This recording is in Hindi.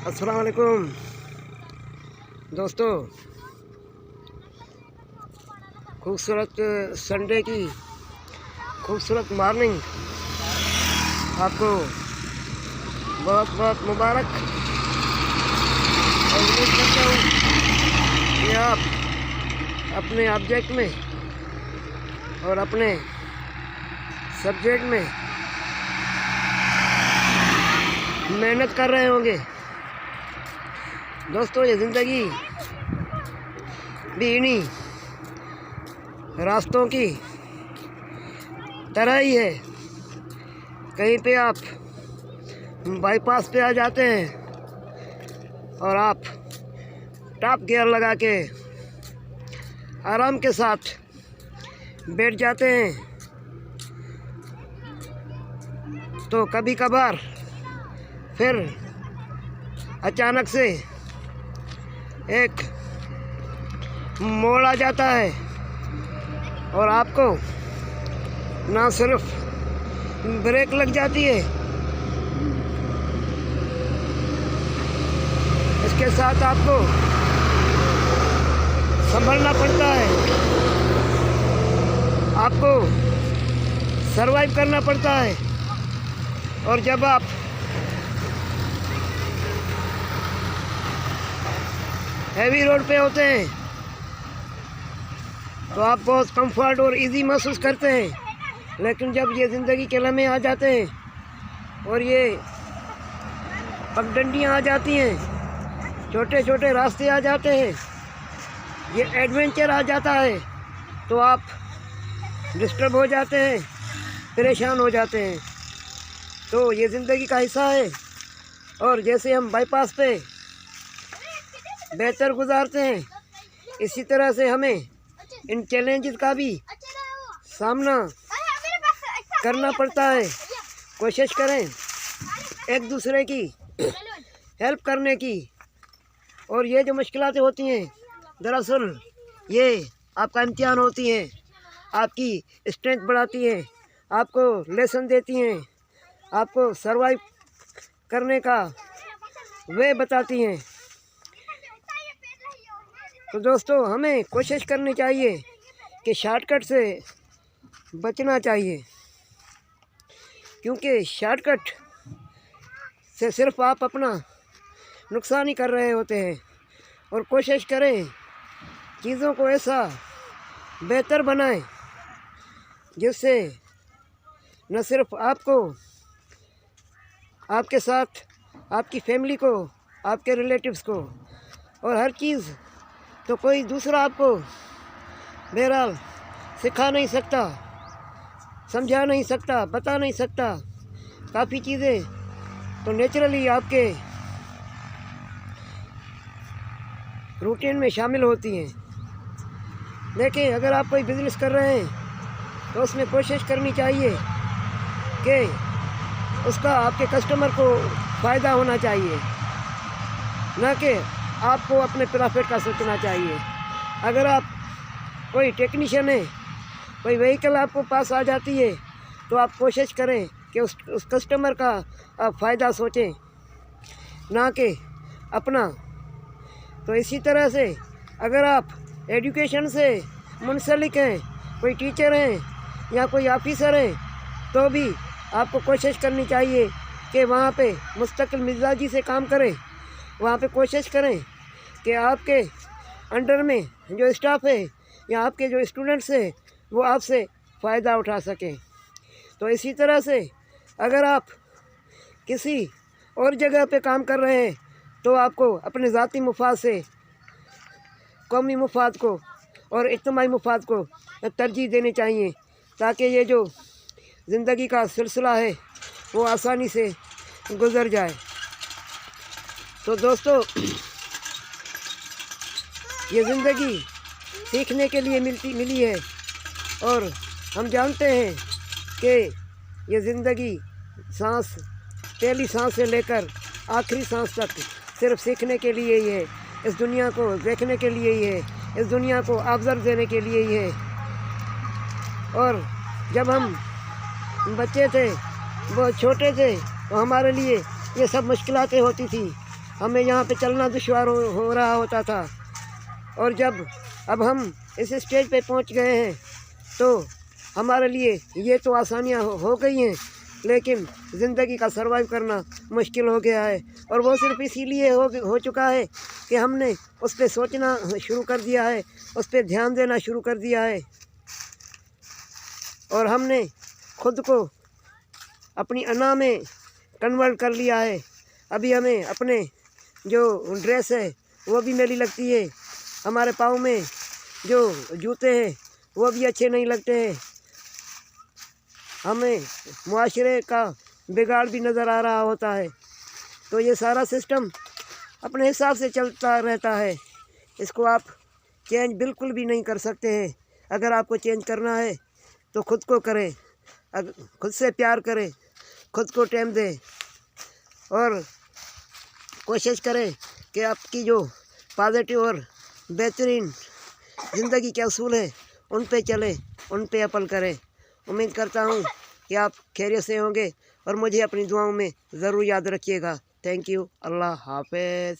अस्सलाम वालेकुम दोस्तों। खूबसूरत संडे की खूबसूरत मॉर्निंग आपको बहुत बहुत मुबारक। और उम्मीद करता हूँ कि आप अपने ऑब्जेक्ट में और अपने सब्जेक्ट में मेहनत कर रहे होंगे। दोस्तों, ये ज़िंदगी भी इन्हीं रास्तों की तरह ही है। कहीं पे आप बाईपास पे आ जाते हैं और आप टॉप गियर लगा के आराम के साथ बैठ जाते हैं, तो कभी कभार फिर अचानक से एक मोड़ आ जाता है और आपको ना सिर्फ ब्रेक लग जाती है, इसके साथ आपको संभलना पड़ता है, आपको सरवाइव करना पड़ता है। और जब आप हैवी रोड पे होते हैं तो आप बहुत कंफर्ट और इजी महसूस करते हैं, लेकिन जब ये ज़िंदगी के लम्हे आ जाते हैं और ये पगडंडियाँ आ जाती हैं, छोटे छोटे रास्ते आ जाते हैं, ये एडवेंचर आ जाता है, तो आप डिस्टर्ब हो जाते हैं, परेशान हो जाते हैं। तो ये ज़िंदगी का हिस्सा है। और जैसे हम बाईपास पे बेहतर गुजारते हैं, इसी तरह से हमें इन चैलेंजेस का भी सामना करना पड़ता है। कोशिश करें एक दूसरे की हेल्प करने की। और ये जो मुश्किलातें होती हैं, दरअसल ये आपका इम्तिहान होती हैं, आपकी स्ट्रेंथ बढ़ाती हैं, आपको लेसन देती हैं, आपको सरवाइव करने का वे बताती हैं। तो दोस्तों, हमें कोशिश करनी चाहिए कि शॉर्टकट से बचना चाहिए, क्योंकि शॉर्टकट से सिर्फ आप अपना नुकसान ही कर रहे होते हैं। और कोशिश करें चीज़ों को ऐसा बेहतर बनाएं जिससे न सिर्फ आपको, आपके साथ आपकी फैमिली को, आपके रिलेटिव्स को और हर चीज़ तो कोई दूसरा आपको बहरहाल सिखा नहीं सकता, समझा नहीं सकता, बता नहीं सकता। काफ़ी चीज़ें तो नेचुरली आपके रूटीन में शामिल होती हैं। देखें, अगर आप कोई बिज़नेस कर रहे हैं तो उसमें कोशिश करनी चाहिए कि उसका आपके कस्टमर को फ़ायदा होना चाहिए, न कि आपको अपने प्रॉफिट का सोचना चाहिए। अगर आप कोई टेक्नीशियन है, कोई व्हीकल आपको पास आ जाती है, तो आप कोशिश करें कि उस कस्टमर का आप फ़ायदा सोचें, ना कि अपना। तो इसी तरह से अगर आप एजुकेशन से मुंसलिक हैं, कोई टीचर हैं या कोई ऑफिसर हैं, तो भी आपको कोशिश करनी चाहिए कि वहाँ पे मुस्तकिल मिजाजी से काम करें। वहाँ पे कोशिश करें कि आपके अंडर में जो स्टाफ है या आपके जो स्टूडेंट्स हैं वो आपसे फ़ायदा उठा सकें। तो इसी तरह से अगर आप किसी और जगह पे काम कर रहे हैं तो आपको अपने ज़ाती मुफाद से कौमी मुफाद को और इज्तिमाई मुफाद को तरजीह देनी चाहिए, ताकि ये जो ज़िंदगी का सिलसिला है वो आसानी से गुज़र जाए। तो दोस्तों, ये ज़िंदगी सीखने के लिए मिली है, और हम जानते हैं कि ये ज़िंदगी सांस, पहली सांस से लेकर आखिरी सांस तक सिर्फ सीखने के लिए ही है, इस दुनिया को देखने के लिए ही है, इस दुनिया को ऑब्ज़र्व देने के लिए ही है। और जब हम बच्चे थे, बहुत छोटे थे, तो हमारे लिए ये सब मुश्किलातें होती थी। हमें यहाँ पे चलना दुश्वार हो रहा होता था, और जब अब हम इस स्टेज पे पहुँच गए हैं तो हमारे लिए ये तो आसानियाँ हो गई हैं, लेकिन ज़िंदगी का सर्वाइव करना मुश्किल हो गया है। और वो सिर्फ इसीलिए हो चुका है कि हमने उस पर सोचना शुरू कर दिया है, उस पर ध्यान देना शुरू कर दिया है, और हमने खुद को अपनी अना में कन्वर्ट कर लिया है। अभी हमें अपने जो ड्रेस है वो भी मेरी लगती है, हमारे पाँव में जो जूते हैं वो भी अच्छे नहीं लगते हैं, हमें मुआशरे का बिगाड़ भी नज़र आ रहा होता है। तो ये सारा सिस्टम अपने हिसाब से चलता रहता है, इसको आप चेंज बिल्कुल भी नहीं कर सकते हैं। अगर आपको चेंज करना है तो खुद को करें, खुद से प्यार करें, खुद को टाइम दें, और कोशिश करें कि आपकी जो पॉजिटिव और बेहतरीन ज़िंदगी के असूल है उन पे चलें, उन पे अमल करें। उम्मीद करता हूँ कि आप खैरियत से होंगे और मुझे अपनी दुआओं में ज़रूर याद रखिएगा। Thank you. अल्लाह हाफ़िज़।